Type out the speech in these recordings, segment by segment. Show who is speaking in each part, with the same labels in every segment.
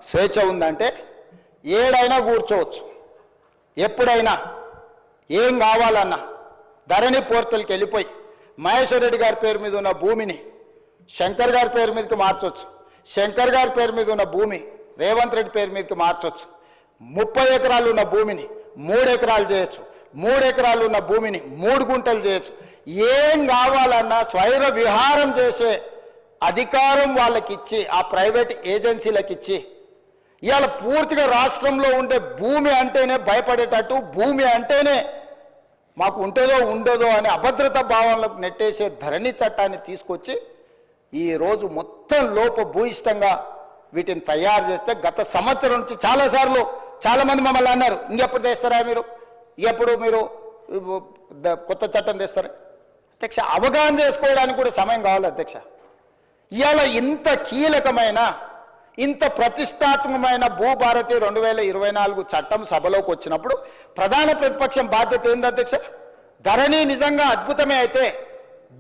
Speaker 1: స్వేచ్ఛ ఉందంటే ఏడైనా కూర్చోవచ్చు, ఎప్పుడైనా ఏం కావాలన్నా ధరణి పోర్టల్కి వెళ్ళిపోయి మహేశ్వర్ రెడ్డి గారి పేరు మీద ఉన్న భూమిని శంకర్ గారి పేరు మీదకి మార్చవచ్చు, శంకర్ గారి పేరు మీద ఉన్న భూమి రేవంత్ రెడ్డి పేరు మీదకి మార్చవచ్చు, 30 ఎకరాలు ఉన్న భూమిని 3 ఎకరాలు చేయొచ్చు, 3 ఎకరాలు ఉన్న భూమిని 3 గుంటలు చేయొచ్చు. ఏం కావాలన్నా స్వైర విహారం చేసే అధికారం వాళ్ళకి ఇచ్చి ఆ ప్రైవేట్ ఏజెన్సీలకు ఇచ్చి ఇవాళ పూర్తిగా రాష్ట్రంలో ఉండే భూమి అంటేనే భయపడేటట్టు, భూమి అంటేనే మాకు ఉంటుందో ఉండదో అనే అభద్రతా భావనలకు నెట్టేసే ధరణి చట్టాన్ని తీసుకొచ్చి ఈరోజు మొత్తం లోపభూయిష్టంగా వీటిని తయారు చేస్తే గత సంవత్సరం నుంచి చాలాసార్లు చాలామంది మమ్మల్ని అన్నారు, ఇంకెప్పుడు తెస్తారా మీరు, ఎప్పుడు మీరు కొత్త చట్టం తెస్తారా? అధ్యక్ష, అవగాహన చేసుకోవడానికి కూడా సమయం కావాలి అధ్యక్ష. ఇవాళ ఇంత కీలకమైన ఇంత ప్రతిష్టాత్మకమైన భూభారతి 2024 చట్టం సభలోకి వచ్చినప్పుడు ప్రధాన ప్రతిపక్షం బాధ్యత ఏంది అధ్యక్ష? ధరణి నిజంగా అద్భుతమే అయితే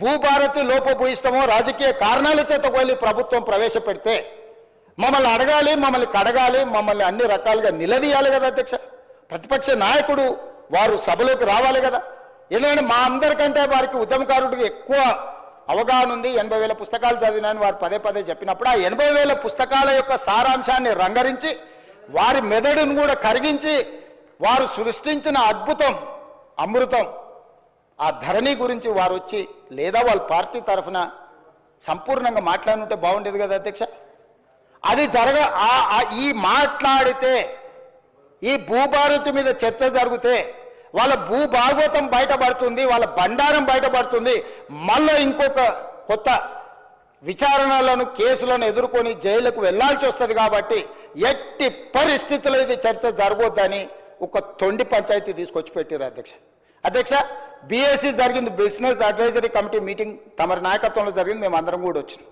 Speaker 1: భూభారతి లోపభూయిష్టమో రాజకీయ కారణాల చేత వెళ్ళి ప్రభుత్వం ప్రవేశపెడితే మమ్మల్ని అడగాలి, మమ్మల్ని కడగాలి, మమ్మల్ని అన్ని రకాలుగా నిలదీయాలి కదా అధ్యక్ష. ప్రతిపక్ష నాయకుడు వారు సభలోకి రావాలి కదా. ఎందుకంటే మా అందరికంటే వారికి ఉద్యమకారుడికి ఎక్కువ అవగాహన ఉంది. 80,000 పుస్తకాలు చదివినాను వారు పదే పదే చెప్పినప్పుడు ఆ 80,000 పుస్తకాల యొక్క సారాంశాన్ని రంగరించి వారి మెదడును కూడా కరిగించి వారు సృష్టించిన అద్భుతం అమృతం ఆ ధరణి గురించి వారు వచ్చి లేదా వాళ్ళ పార్టీ తరఫున సంపూర్ణంగా మాట్లాడుంటే బాగుండేది కదా అధ్యక్ష. అది ఈ మాట్లాడితే ఈ భూభారతి మీద చర్చ జరిగితే వాళ్ళ భూభాగవతం బయటపడుతుంది, వాళ్ళ బండారం బయటపడుతుంది. మళ్ళీ ఇంకొక కొత్త విచారణలను కేసులను ఎదుర్కొని జైలుకు వెళ్లాల్సి వస్తుంది. కాబట్టి ఎట్టి పరిస్థితుల్లో ఇది చర్చ జరగొద్దని ఒక తొండి పంచాయతీ తీసుకొచ్చి పెట్టారు అధ్యక్ష. అధ్యక్ష, బీఎస్సీ జరిగింది, బిజినెస్ అడ్వైజరీ కమిటీ మీటింగ్ తమరి నాయకత్వంలో జరిగింది. మేము అందరం కూడా వచ్చినాం.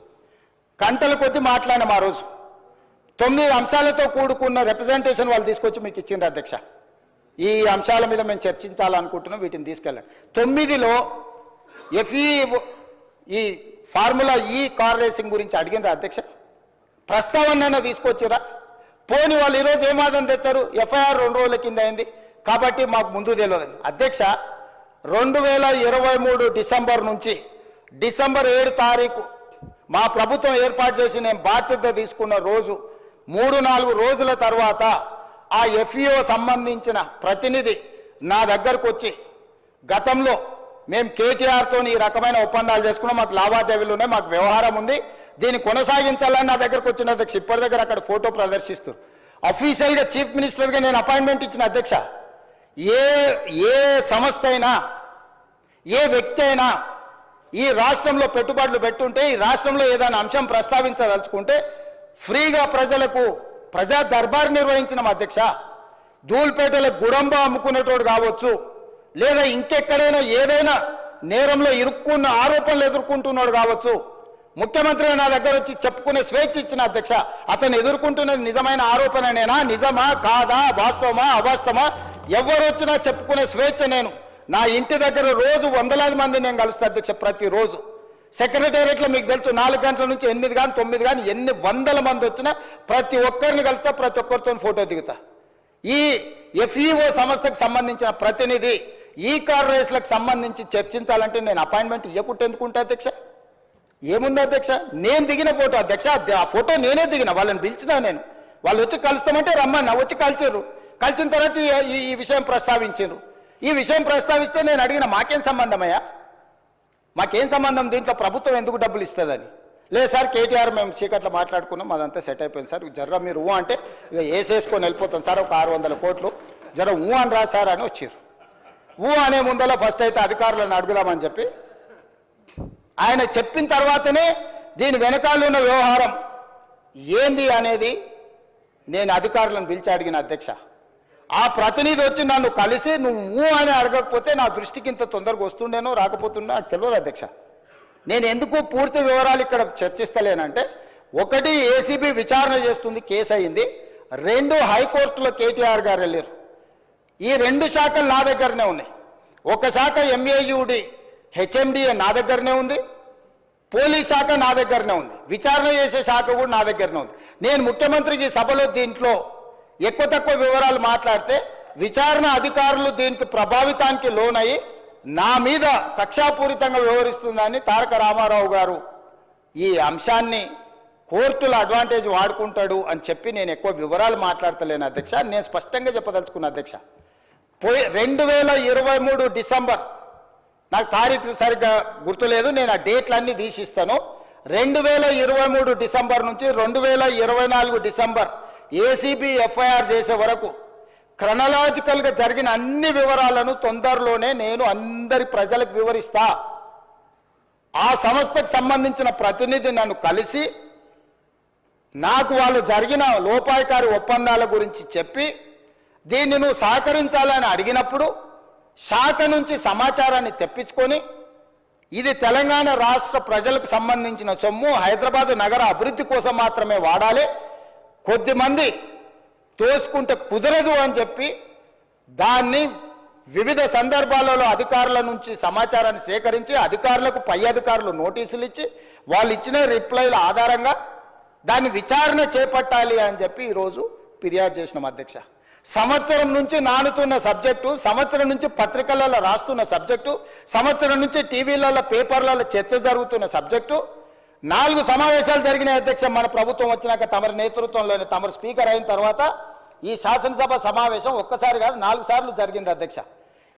Speaker 1: గంటల కొద్దీ మాట్లాడినాం. ఆ రోజు 9 అంశాలతో కూడుకున్న రిప్రజెంటేషన్ వాళ్ళు తీసుకొచ్చి మీకు ఇచ్చిండ్రు అధ్యక్ష. ఈ అంశాల మీద మేము చర్చించాలనుకుంటున్నాం, వీటిని తీసుకెళ్ళండి. 9లో ఈ ఫార్ములా కార్ రేసింగ్ గురించి అడిగినరా అధ్యక్ష? ప్రస్తావన తీసుకొచ్చిరా? పోని వాళ్ళు ఈరోజు ఏమాదం తెస్తారు, ఎఫ్ఐఆర్ 2 రోజుల కింద అయింది కాబట్టి మాకు ముందు తెలియదు. అధ్యక్ష, 2023 డిసెంబర్ నుంచి డిసెంబర్ 7 తారీఖు మా ప్రభుత్వం ఏర్పాటు చేసి నేను బాధ్యత తీసుకున్న రోజు 3-4 రోజుల తర్వాత ఆ ఎఫ్ఈఓ సంబంధించిన ప్రతినిధి నా దగ్గరకు వచ్చి గతంలో మేము కేటీఆర్తో ఈ రకమైన ఒప్పందాలు చేసుకున్నాం, మాకు లావాదేవీలు ఉన్నాయి, మాకు వ్యవహారం ఉంది, దీన్ని కొనసాగించాలని నా దగ్గరకు వచ్చిన అధ్యక్ష. ఇప్పటి దగ్గర అక్కడ ఫోటో ప్రదర్శిస్తూ అఫీషియల్గా చీఫ్ మినిస్టర్గా నేను అపాయింట్మెంట్ ఇచ్చిన అధ్యక్ష. ఏ సంస్థ అయినా ఏ వ్యక్తి అయినా ఈ రాష్ట్రంలో పెట్టుబడులు పెట్టుంటే ఈ రాష్ట్రంలో ఏదైనా అంశం ప్రస్తావించదలుచుకుంటే ఫ్రీగా ప్రజలకు ప్రజా దర్బార్ నిర్వహించిన అధ్యక్ష. ధూల్పేటలో గుడంబ అమ్ముకునేటోడు కావచ్చు, లేదా ఇంకెక్కడైనా ఏదైనా నేరంలో ఇరుక్కున్న ఆరోపణలు ఎదుర్కొంటున్నాడు కావచ్చు, ముఖ్యమంత్రి నా దగ్గర వచ్చి చెప్పుకునే స్వేచ్ఛ ఇచ్చిన అధ్యక్ష. అతను ఎదుర్కొంటున్నది నిజమైన ఆరోపణనేనా, నిజమా కాదా, వాస్తవమా అవాస్తవమా, ఎవరు వచ్చినా చెప్పుకునే స్వేచ్ఛ. నేను నా ఇంటి దగ్గర రోజు వందలాది మంది నేను కలుస్తా అధ్యక్ష. ప్రతిరోజు సెక్రటేరియట్లో మీకు తెలుసు 4 గంటల నుంచి 8 కానీ 9 కానీ ఎన్ని వందల మంది వచ్చినా ప్రతి ఒక్కరిని కలుస్తా, ప్రతి ఒక్కరితో ఫోటో దిగుతా. ఈ ఎఫ్ఈఓ సంస్థకు సంబంధించిన ప్రతినిధి ఈ కార్ రేస్లకు సంబంధించి చర్చించాలంటే నేను అపాయింట్మెంట్ ఇవ్వకుంటే ఎందుకుంటా అధ్యక్ష? ఏముంది అధ్యక్ష? నేను దిగిన ఫోటో అధ్యక్ష, ఆ ఫోటో నేనే దిగిన, వాళ్ళని పిలిచినా నేను. వాళ్ళు వచ్చి కలుస్తామంటే రమ్మన్నా, వచ్చి కలిచారు. కలిసిన తర్వాత ఈ విషయం ప్రస్తావించారు. ఈ విషయం ప్రస్తావిస్తే నేను అడిగిన మాకేం సంబంధమయ్యా, మాకేం సంబంధం, దీంట్లో ప్రభుత్వం ఎందుకు డబ్బులు ఇస్తుందని. లేదు సార్, కేటీఆర్ మేము చీకట్లో మాట్లాడుకున్నాం, అదంతా సెట్ అయిపోయింది సార్, జర్ర మీరు అంటే ఇక వేసేసుకొని వెళ్ళిపోతాం సార్, ఒక 600 కోట్లు జర అని రా సార్ అని వచ్చారు. అనే ముందర ఫస్ట్ అయితే అధికారులను అడుగుదామని చెప్పి ఆయన చెప్పిన తర్వాతనే దీని వెనకాల ఉన్న వ్యవహారం ఏంది అనేది నేను అధికారులను పిలిచి అడిగిన అధ్యక్ష. ఆ ప్రతినిధి వచ్చి నన్ను కలిసి నువ్వు అని అడగకపోతే నా దృష్టికి ఇంత తొందరగా వస్తుండేనో రాకపోతున్నా నాకు తెలియదు అధ్యక్ష. నేను ఎందుకు పూర్తి వివరాలు ఇక్కడ చర్చిస్తలేనంటే, 1 ఏసీబీ విచారణ చేస్తుంది, కేసు అయింది. 2 హైకోర్టులో కేటీఆర్ గారు వెళ్ళారు. ఈ 2 శాఖలు నా దగ్గరనే ఉన్నాయి. ఒక శాఖ ఎంఏయుడి హెచ్ఎండిఏ నా దగ్గరనే ఉంది, పోలీస్ శాఖ నా దగ్గరనే ఉంది, విచారణ చేసే శాఖ కూడా నా దగ్గరనే ఉంది. నేను ముఖ్యమంత్రికి సభలో దీంట్లో ఎక్కువ తక్కువ వివరాలు మాట్లాడితే విచారణ అధికారులు దీనికి ప్రభావితానికి లోనయ్యి నా మీద కక్షాపూరితంగా వ్యవహరిస్తుందని తారక రామారావు గారు ఈ అంశాన్ని కోర్టుల అడ్వాంటేజ్ వాడుకుంటాడు అని చెప్పి నేను ఎక్కువ వివరాలు మాట్లాడతలేను అధ్యక్ష. నేను స్పష్టంగా చెప్పదలుచుకున్నా అధ్యక్ష, 2023 డిసెంబర్, నాకు తారీఖు సరిగ్గా గుర్తులేదు, నేను ఆ డేట్లన్నీ తీసిస్తాను. 2023 డిసెంబర్ నుంచి 2024 డిసెంబర్ ఏసీబీ ఎఫ్ఐఆర్ చేసే వరకు క్రొనాలజికల్గా జరిగిన అన్ని వివరాలను తొందరలోనే నేను అందరి ప్రజలకు వివరిస్తా. ఆ సంస్థకు సంబంధించిన ప్రతినిధి నన్ను కలిసి నాకు వాళ్ళు జరిగిన లోపాయకారి ఒప్పందాల గురించి చెప్పి దీన్ని నువ్వు సహకరించాలని అడిగినప్పుడు శాఖ నుంచి సమాచారాన్ని తెప్పించుకొని ఇది తెలంగాణ రాష్ట్ర ప్రజలకు సంబంధించిన సొమ్ము, హైదరాబాద్ నగర అభివృద్ధి కోసం మాత్రమే వాడాలి, కొద్దిమంది తోసుకుంటే కుదరదు అని చెప్పి దాన్ని వివిధ సందర్భాలలో అధికారుల నుంచి సమాచారాన్ని సేకరించి అధికారులకు పై అధికారులు నోటీసులు ఇచ్చి వాళ్ళు ఇచ్చిన రిప్లైల ఆధారంగా దాన్ని విచారణ చేపట్టాలి అని చెప్పి ఈరోజు ఫిర్యాదు చేసినాం అధ్యక్ష. సంవత్సరం నుంచి నానుతున్న సబ్జెక్టు, సంవత్సరం నుంచి పత్రికలలో రాస్తున్న సబ్జెక్టు, సంవత్సరం నుంచి టీవీలలో పేపర్లలో చర్చ జరుగుతున్న సబ్జెక్టు. 4 సమావేశాలు జరిగినాయి అధ్యక్ష. మన ప్రభుత్వం వచ్చినాక తమరి నేతృత్వంలోని తమరు స్పీకర్ అయిన తర్వాత ఈ శాసనసభ సమావేశం ఒక్కసారి కాదు 4 సార్లు జరిగింది అధ్యక్ష.